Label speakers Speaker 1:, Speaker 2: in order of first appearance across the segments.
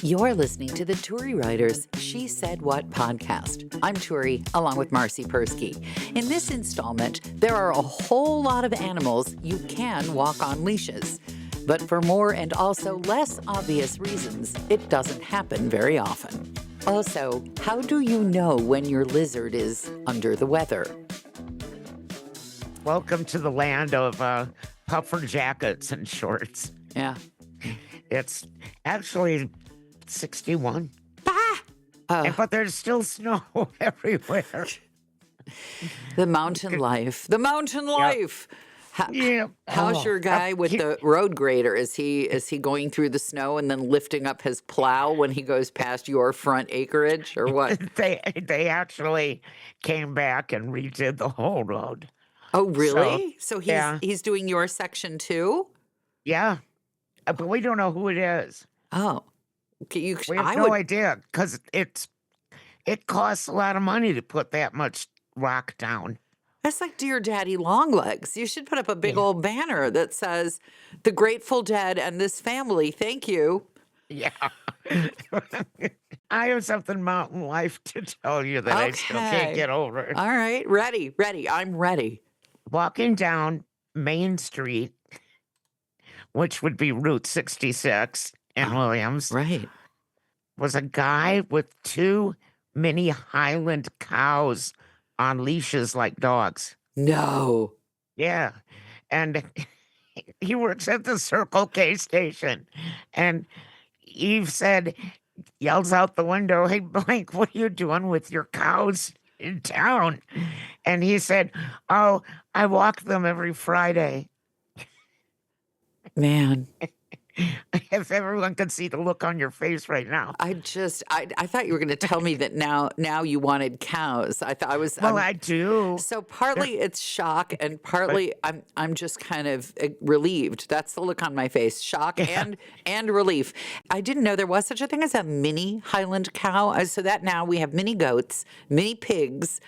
Speaker 1: You're listening to the Turi Ryder's She Said What podcast. I'm Turi, along with Marci Persky. In this installment, there are a whole lot of animals you can walk on leashes. But for more and also less obvious reasons, it doesn't happen very often. Also, how do you know when your lizard is under the weather?
Speaker 2: Welcome to the land of puffer jackets and shorts.
Speaker 1: Yeah.
Speaker 2: It's actually 61.
Speaker 1: Ah!
Speaker 2: But there's still snow everywhere.
Speaker 1: The mountain life. The mountain life. How's your guy with the road grader? Is he going through the snow and then lifting up his plow when he goes past your front acreage, or what?
Speaker 2: They actually came back and redid the whole road.
Speaker 1: Oh, really? So he's doing your section too?
Speaker 2: Yeah. But we don't know who it is.
Speaker 1: Oh.
Speaker 2: We have no idea, because it costs a lot of money to put that much rock down.
Speaker 1: That's like Dear Daddy Longlegs. You should put up a big old banner that says, "The Grateful Dead and this family, thank you."
Speaker 2: Yeah. I have something mountain life to tell you that I still can't get over.
Speaker 1: All right. Ready. I'm ready.
Speaker 2: Walking down Main Street, which would be Route 66 in Williams,
Speaker 1: right,
Speaker 2: was a guy with two mini Highland cows on leashes like dogs.
Speaker 1: No.
Speaker 2: Yeah. And he works at the Circle K station. And Eve yells out the window, "Hey, Blank, what are you doing with your cows in town?" And he said, "Oh, I walk them every Friday."
Speaker 1: Man.
Speaker 2: If everyone could see the look on your face right now.
Speaker 1: I thought you were going to tell me that now you wanted cows.
Speaker 2: I do.
Speaker 1: So partly it's shock, and partly I'm just kind of relieved. That's the look on my face: shock and relief. I didn't know there was such a thing as a mini Highland cow. So that now we have mini goats, mini pigs,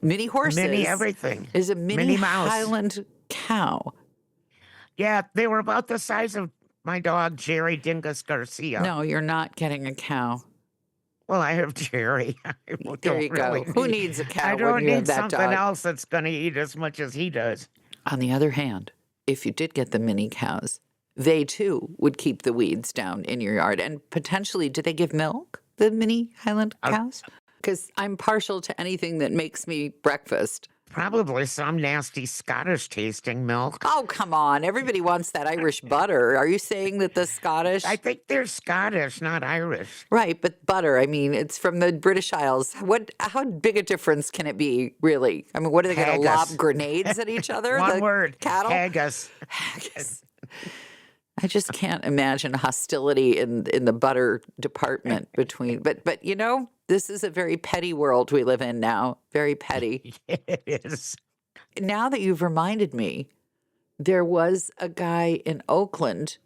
Speaker 1: mini horses,
Speaker 2: mini everything.
Speaker 1: Is a mini
Speaker 2: mouse.
Speaker 1: Highland cow.
Speaker 2: Yeah, they were about the size of my dog, Jerry Dingus Garcia.
Speaker 1: No, you're not getting a cow.
Speaker 2: Well, I have Jerry.
Speaker 1: There you go. Who needs a cow?
Speaker 2: I don't need
Speaker 1: that
Speaker 2: something
Speaker 1: dog?
Speaker 2: else that's going to eat as much as he does.
Speaker 1: On the other hand, if you did get the mini cows, they too would keep the weeds down in your yard. And potentially, do they give milk, the mini Highland cows? Because I'm partial to anything that makes me breakfast.
Speaker 2: Probably some nasty Scottish tasting milk.
Speaker 1: Oh, come on. Everybody wants that Irish butter. Are you saying that the Scottish?
Speaker 2: I think they're Scottish, not Irish.
Speaker 1: Right, but butter, I mean, it's from the British Isles. How big a difference can it be, really? I mean, what are they going to lob grenades at each other?
Speaker 2: One word.
Speaker 1: Cattle?
Speaker 2: Haggis.
Speaker 1: Haggis. I just can't imagine hostility in the butter department between. But you know, this is a very petty world we live in now. Very petty.
Speaker 2: It is.
Speaker 1: Now that you've reminded me, there was a guy in Oakland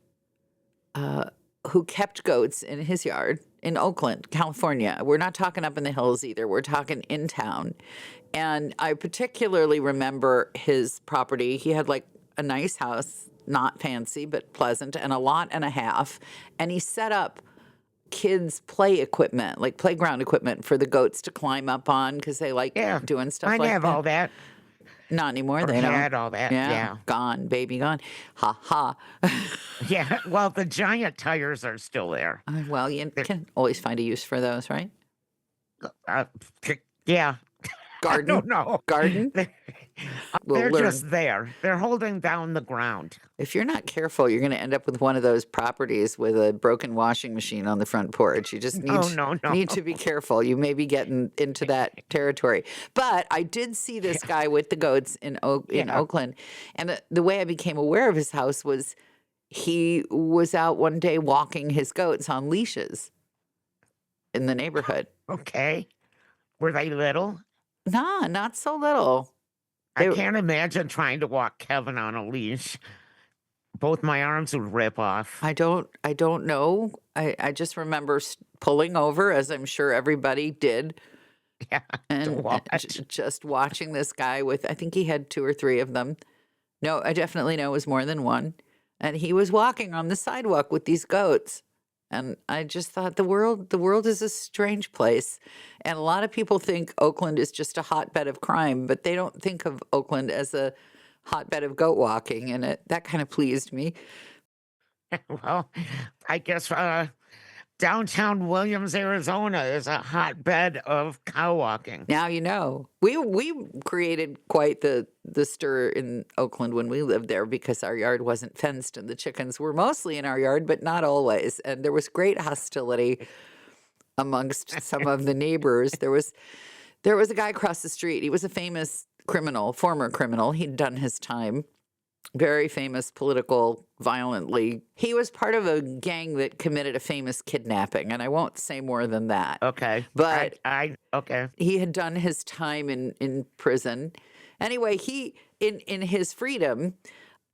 Speaker 1: who kept goats in his yard in Oakland, California. We're not talking up in the hills either. We're talking in town. And I particularly remember his property. He had like a nice house. Not fancy, but pleasant, and a lot and a half. And he set up kids' play equipment, like playground equipment for the goats to climb up on because they like doing stuff like that.
Speaker 2: I have all that.
Speaker 1: Not anymore.
Speaker 2: They had all that. Yeah.
Speaker 1: Gone, baby, gone. Ha ha.
Speaker 2: Yeah. Well, the giant tires are still there.
Speaker 1: Well, you can always find a use for those, right?
Speaker 2: Yeah.
Speaker 1: Garden?
Speaker 2: I don't know.
Speaker 1: Garden?
Speaker 2: They're just there. They're holding down the ground.
Speaker 1: If you're not careful, you're going to end up with one of those properties with a broken washing machine on the front porch. You just need to be careful. You may be getting into that territory. But I did see this guy with the goats in Oakland. And the way I became aware of his house was he was out one day walking his goats on leashes in the neighborhood.
Speaker 2: Okay. Were they little?
Speaker 1: Nah, not so little.
Speaker 2: I can't imagine trying to walk Kevin on a leash. Both my arms would rip off.
Speaker 1: I don't know. I just remember pulling over, as I'm sure everybody did.
Speaker 2: Yeah,
Speaker 1: and just watching this guy with, I think he had 2 or 3 of them. No, I definitely know it was more than one. And he was walking on the sidewalk with these goats. And I just thought the world is a strange place. And a lot of people think Oakland is just a hotbed of crime, but they don't think of Oakland as a hotbed of goat walking, and that kind of pleased me.
Speaker 2: Well, I guess downtown Williams, Arizona is a hotbed of cow walking.
Speaker 1: Now you know. We created quite the stir in Oakland when we lived there because our yard wasn't fenced and the chickens were mostly in our yard, but not always. And there was great hostility amongst some of the neighbors. There was a guy across the street. He was a famous criminal, former criminal. He'd done his time. Very famous political, violently. He was part of a gang that committed a famous kidnapping, and I won't say more than that.
Speaker 2: Okay.
Speaker 1: But
Speaker 2: I okay.
Speaker 1: he had done his time in prison. Anyway, he in his freedom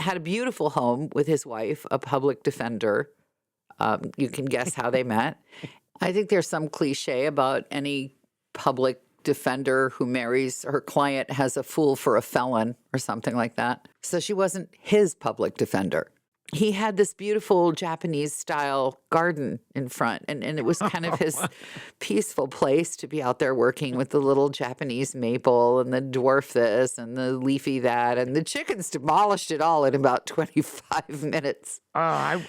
Speaker 1: had a beautiful home with his wife, a public defender. You can guess how they met. I think there's some cliche about any public defender who marries her client has a fool for a felon or something like that. So she wasn't his public defender. He had this beautiful Japanese style garden in front, and it was kind of his peaceful place to be out there working with the little Japanese maple and the dwarf this and the leafy that, and the chickens demolished it all in about 25 minutes.
Speaker 2: Oh,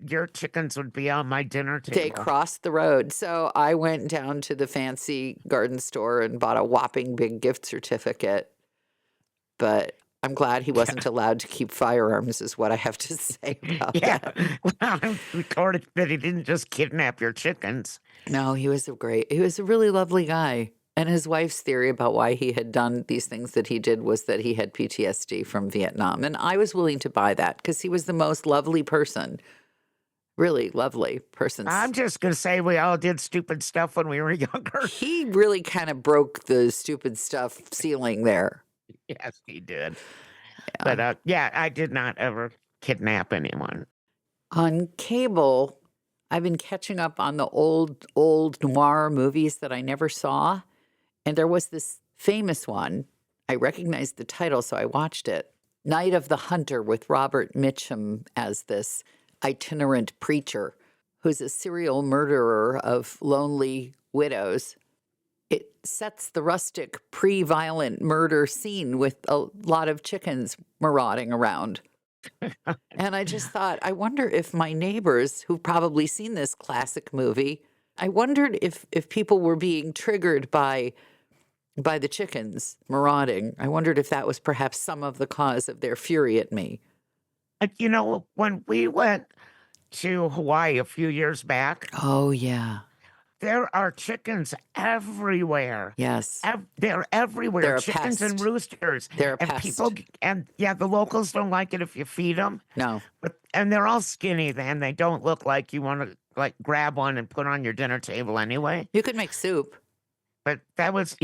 Speaker 2: your chickens would be on my dinner table.
Speaker 1: They crossed the road. So I went down to the fancy garden store and bought a whopping big gift certificate. But I'm glad he wasn't allowed to keep firearms, is what I have to say about that.
Speaker 2: Well, I'm recorded that he didn't just kidnap your chickens.
Speaker 1: No, he was a really lovely guy. And his wife's theory about why he had done these things that he did was that he had PTSD from Vietnam. And I was willing to buy that because he was the most lovely person. Really lovely person.
Speaker 2: I'm just going to say we all did stupid stuff when we were younger.
Speaker 1: He really kind of broke the stupid stuff ceiling there.
Speaker 2: Yes, he did. But I did not ever kidnap anyone.
Speaker 1: On cable, I've been catching up on the old noir movies that I never saw. And there was this famous one. I recognized the title, so I watched it. Night of the Hunter, with Robert Mitchum as this itinerant preacher who's a serial murderer of lonely widows. It sets the rustic pre-violent murder scene with a lot of chickens marauding around. And I just thought, I wonder if my neighbors who've probably seen this classic movie, I wondered if people were being triggered by the chickens marauding. I wondered if that was perhaps some of the cause of their fury at me.
Speaker 2: You know, when we went to Hawaii a few years back.
Speaker 1: Oh, yeah.
Speaker 2: There are chickens everywhere.
Speaker 1: Yes.
Speaker 2: They're everywhere.
Speaker 1: They're a
Speaker 2: chickens
Speaker 1: pest.
Speaker 2: and roosters.
Speaker 1: They're a
Speaker 2: and
Speaker 1: pest.
Speaker 2: The locals don't like it if you feed them.
Speaker 1: No.
Speaker 2: And they're all skinny, and they don't look like you want to like grab one and put on your dinner table anyway.
Speaker 1: You could make soup.
Speaker 2: But that was,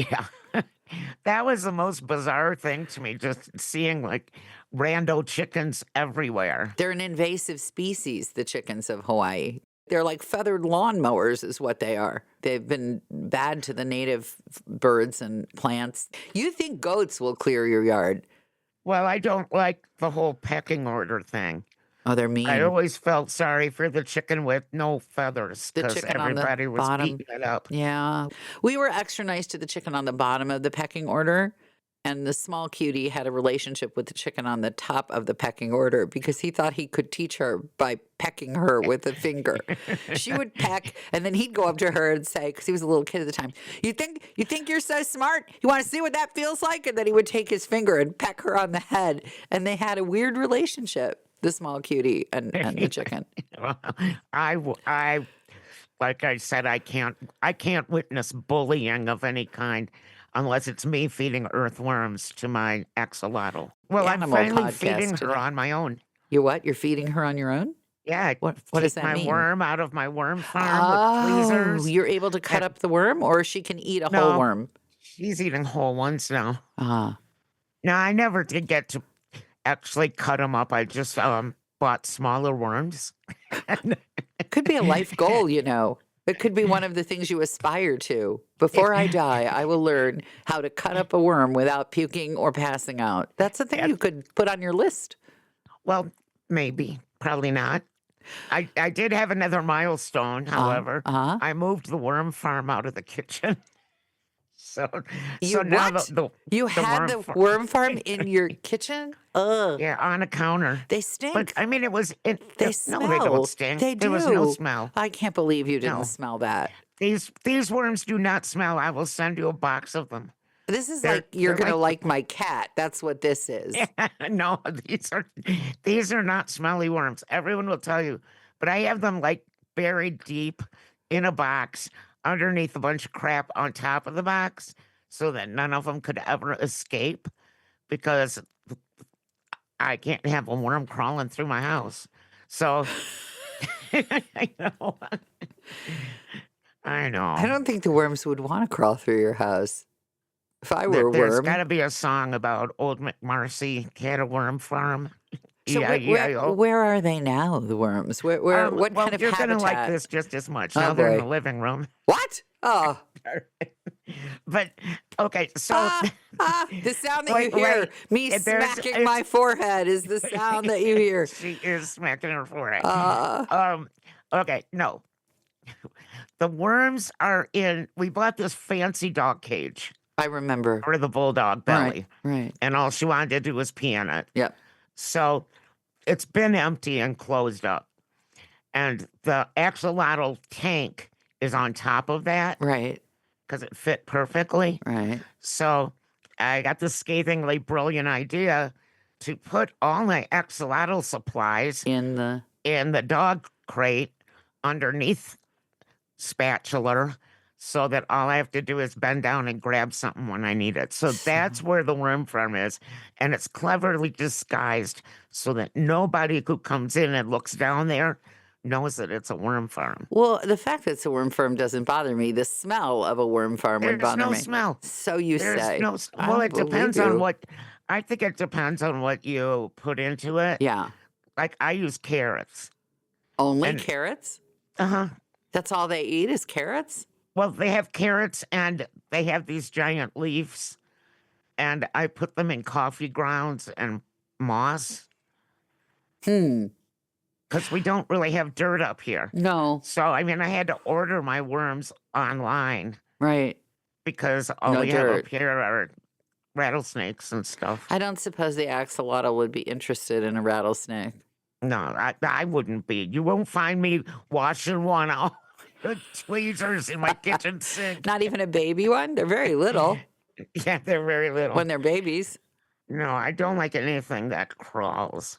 Speaker 2: that was the most bizarre thing to me, just seeing like rando chickens everywhere.
Speaker 1: They're an invasive species, the chickens of Hawaii. They're like feathered lawnmowers is what they are. They've been bad to the native birds and plants. You think goats will clear your yard?
Speaker 2: Well, I don't like the whole pecking order thing.
Speaker 1: Oh, they're mean.
Speaker 2: I always felt sorry for the chicken with no feathers
Speaker 1: The
Speaker 2: because
Speaker 1: chicken on the
Speaker 2: everybody was
Speaker 1: bottom.
Speaker 2: eating it up.
Speaker 1: Yeah. We were extra nice to the chicken on the bottom of the pecking order. And the small cutie had a relationship with the chicken on the top of the pecking order because he thought he could teach her by pecking her with a finger. She would peck, and then he'd go up to her and say, because he was a little kid at the time, you think you're so smart? You want to see what that feels like? And then he would take his finger and peck her on the head. And they had a weird relationship, the small cutie and the chicken.
Speaker 2: Well, I like I said, I can't witness bullying of any kind unless it's me feeding earthworms to my axolotl. Well, I'm
Speaker 1: Animal
Speaker 2: finally
Speaker 1: podcast
Speaker 2: feeding her
Speaker 1: today.
Speaker 2: on my own.
Speaker 1: You what? You're feeding her on your own?
Speaker 2: Yeah,
Speaker 1: What
Speaker 2: take
Speaker 1: does that
Speaker 2: my
Speaker 1: mean?
Speaker 2: worm out of my worm farm with tweezers.
Speaker 1: You're able to cut
Speaker 2: And-
Speaker 1: up the worm, or she can eat a
Speaker 2: No.
Speaker 1: whole worm?
Speaker 2: She's eating whole ones now.
Speaker 1: Ah,
Speaker 2: No, I never did get to actually cut them up. I just bought smaller worms.
Speaker 1: it could be a life goal, you know. It could be one of the things you aspire to. Before I die, I will learn how to cut up a worm without puking or passing out. That's a thing you could put on your list.
Speaker 2: Well, maybe, probably not. I did have another milestone, however.
Speaker 1: Uh-huh.
Speaker 2: I moved the worm farm out of the kitchen. So
Speaker 1: You
Speaker 2: so now
Speaker 1: what? You
Speaker 2: the
Speaker 1: had
Speaker 2: worm
Speaker 1: the
Speaker 2: farm,
Speaker 1: worm farm in your kitchen? Ugh.
Speaker 2: yeah, on a counter.
Speaker 1: They
Speaker 2: But
Speaker 1: stink.
Speaker 2: I mean,
Speaker 1: They
Speaker 2: no, they don't
Speaker 1: smell.
Speaker 2: stink.
Speaker 1: They
Speaker 2: There was no
Speaker 1: do.
Speaker 2: smell.
Speaker 1: I can't believe you didn't
Speaker 2: No,
Speaker 1: smell that.
Speaker 2: these worms do not smell. I will send you a box of them.
Speaker 1: This is
Speaker 2: They're
Speaker 1: like you're
Speaker 2: they're
Speaker 1: gonna
Speaker 2: like
Speaker 1: like my cat. That's what this is.
Speaker 2: no, these are not smelly worms. Everyone will tell you, but I have them like buried deep in a box underneath a bunch of crap on top of the box, so that none of them could ever escape because I can't have a worm crawling through my house. So I know, I
Speaker 1: I
Speaker 2: know.
Speaker 1: don't think the worms would want to crawl through your house. If I were a
Speaker 2: There's got
Speaker 1: worm.
Speaker 2: to be a song about old Marci had a worm farm.
Speaker 1: So
Speaker 2: E-I-E-I-O.
Speaker 1: where are they now, the worms? Where what
Speaker 2: Well,
Speaker 1: kind of
Speaker 2: you're gonna like
Speaker 1: habitat?
Speaker 2: this just as much.
Speaker 1: Oh
Speaker 2: Now they're in the
Speaker 1: boy.
Speaker 2: living room.
Speaker 1: What? Oh.
Speaker 2: But okay, so
Speaker 1: Ah, the sound that you
Speaker 2: wait,
Speaker 1: hear,
Speaker 2: wait.
Speaker 1: me
Speaker 2: There's
Speaker 1: smacking
Speaker 2: it's
Speaker 1: my forehead, is the sound that you hear.
Speaker 2: she is smacking her forehead.
Speaker 1: Uh,
Speaker 2: Okay, no. The worms are in. We bought this fancy dog cage
Speaker 1: I remember.
Speaker 2: for the bulldog
Speaker 1: Right,
Speaker 2: belly,
Speaker 1: right.
Speaker 2: and all she wanted to do was pee in it.
Speaker 1: Yep.
Speaker 2: So it's been empty and closed up. And the axolotl tank is on top of that
Speaker 1: Right,
Speaker 2: because it fit perfectly.
Speaker 1: right.
Speaker 2: So I got this scathingly brilliant idea to put all my axolotl supplies
Speaker 1: In the
Speaker 2: in the dog crate underneath spatula so that all I have to do is bend down and grab something when I need it. So that's where the worm farm is. And it's cleverly disguised so that nobody who comes in and looks down there knows that it's a worm farm.
Speaker 1: well, the fact that it's a worm farm doesn't bother me. The smell of a worm farm would
Speaker 2: There's
Speaker 1: bother
Speaker 2: no
Speaker 1: me.
Speaker 2: smell.
Speaker 1: So you
Speaker 2: There's
Speaker 1: say.
Speaker 2: no,
Speaker 1: I
Speaker 2: well,
Speaker 1: don't
Speaker 2: it
Speaker 1: believe
Speaker 2: depends on
Speaker 1: you.
Speaker 2: what, I think it depends on what you put into it.
Speaker 1: Yeah.
Speaker 2: Like I use carrots.
Speaker 1: Only
Speaker 2: And,
Speaker 1: carrots?
Speaker 2: uh-huh.
Speaker 1: That's all they eat is carrots?
Speaker 2: Well, they have carrots and they have these giant leaves. And I put them in coffee grounds and moss
Speaker 1: Hmm.
Speaker 2: because we don't really have dirt up here.
Speaker 1: No.
Speaker 2: So, I mean, I had to order my worms online
Speaker 1: Right.
Speaker 2: because all
Speaker 1: No
Speaker 2: we have up
Speaker 1: dirt.
Speaker 2: here are rattlesnakes and stuff.
Speaker 1: I don't suppose the axolotl would be interested in a rattlesnake.
Speaker 2: No, I wouldn't be. You won't find me washing one out with tweezers in my kitchen sink.
Speaker 1: Not even a baby one? They're very little
Speaker 2: Yeah, they're very little.
Speaker 1: when they're babies.
Speaker 2: No, I don't like anything that crawls.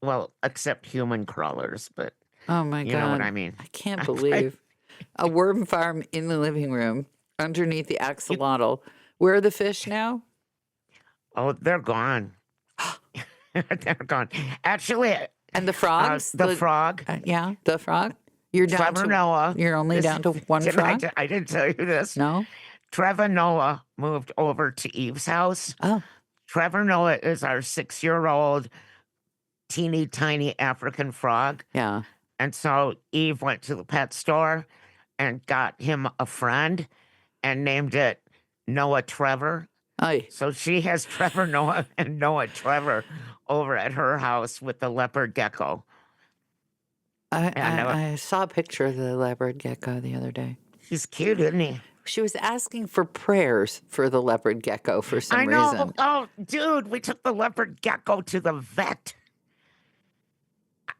Speaker 2: Well, except human crawlers, but
Speaker 1: Oh my
Speaker 2: you know what
Speaker 1: God.
Speaker 2: I mean.
Speaker 1: I can't believe a worm farm in the living room underneath the axolotl. Where are the fish now?
Speaker 2: Oh, they're gone. They're gone. Actually,
Speaker 1: And the frogs?
Speaker 2: the frog,
Speaker 1: Yeah, the frog. You're down
Speaker 2: Trevor
Speaker 1: to
Speaker 2: Noah.
Speaker 1: you're only down to one
Speaker 2: Didn't
Speaker 1: frog?
Speaker 2: I didn't tell you this.
Speaker 1: No?
Speaker 2: Trevor Noah moved over to Eve's house.
Speaker 1: Oh,
Speaker 2: Trevor Noah is our 6-year-old teeny tiny African frog.
Speaker 1: yeah.
Speaker 2: And so Eve went to the pet store and got him a friend and named it Noah Trevor.
Speaker 1: Ay.
Speaker 2: So she has Trevor Noah and Noah Trevor over at her house with the leopard gecko.
Speaker 1: I saw a picture of the leopard gecko the other day.
Speaker 2: He's cute, isn't he?
Speaker 1: She was asking for prayers for the leopard gecko for some
Speaker 2: I know.
Speaker 1: reason.
Speaker 2: Oh, dude, we took the leopard gecko to the vet.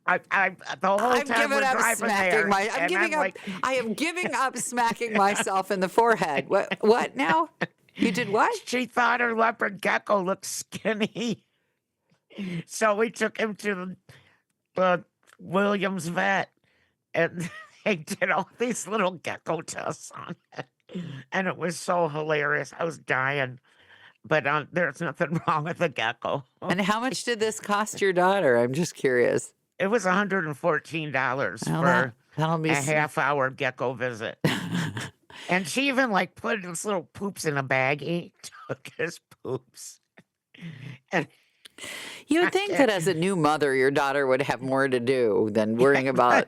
Speaker 2: The whole
Speaker 1: I'm
Speaker 2: time
Speaker 1: giving
Speaker 2: we're
Speaker 1: up
Speaker 2: driving
Speaker 1: smacking
Speaker 2: there,
Speaker 1: my. I'm
Speaker 2: and
Speaker 1: giving up.
Speaker 2: like,
Speaker 1: I am giving up smacking myself in the forehead. What now? You did what?
Speaker 2: She thought her leopard gecko looked skinny, so we took him to the Williams vet, and they did all these little gecko tests on it, and it was so hilarious. I was dying. But there's nothing wrong with the gecko.
Speaker 1: And how much did this cost your daughter? I'm just curious.
Speaker 2: It was $114
Speaker 1: Well,
Speaker 2: for
Speaker 1: that'll be
Speaker 2: a half-hour gecko visit. And she even like put his little poops in a bag. He took his poops. And
Speaker 1: You would think that as a new mother, your daughter would have more to do than worrying about.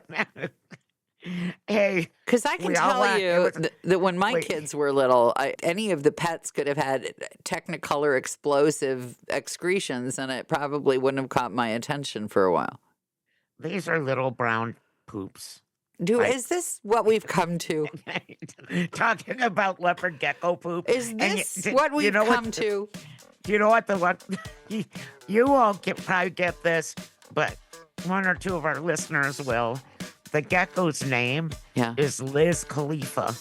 Speaker 2: Hey,
Speaker 1: Because I can
Speaker 2: we all
Speaker 1: tell
Speaker 2: laugh.
Speaker 1: you
Speaker 2: It was-
Speaker 1: that when my
Speaker 2: wait.
Speaker 1: kids were little, any of the pets could have had Technicolor explosive excretions, and it probably wouldn't have caught my attention for a while.
Speaker 2: These are little brown poops.
Speaker 1: Is this what we've come to?
Speaker 2: Talking about leopard gecko poop.
Speaker 1: Is this what we've come to?
Speaker 2: You know what you all probably get this, but one or two of our listeners will. The gecko's name is Liz Khalifa.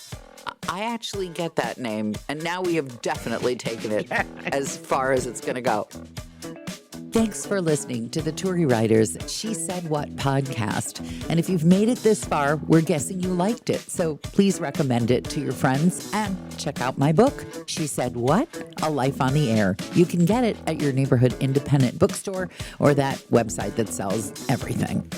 Speaker 1: I actually get that name, and now we have definitely taken it as far as it's going to go. Thanks for listening to the Turi Ryder's She Said What podcast. And if you've made it this far, we're guessing you liked it. So please recommend it to your friends and check out my book, She Said What? A Life on the Air. You can get it at your neighborhood independent bookstore or that website that sells everything.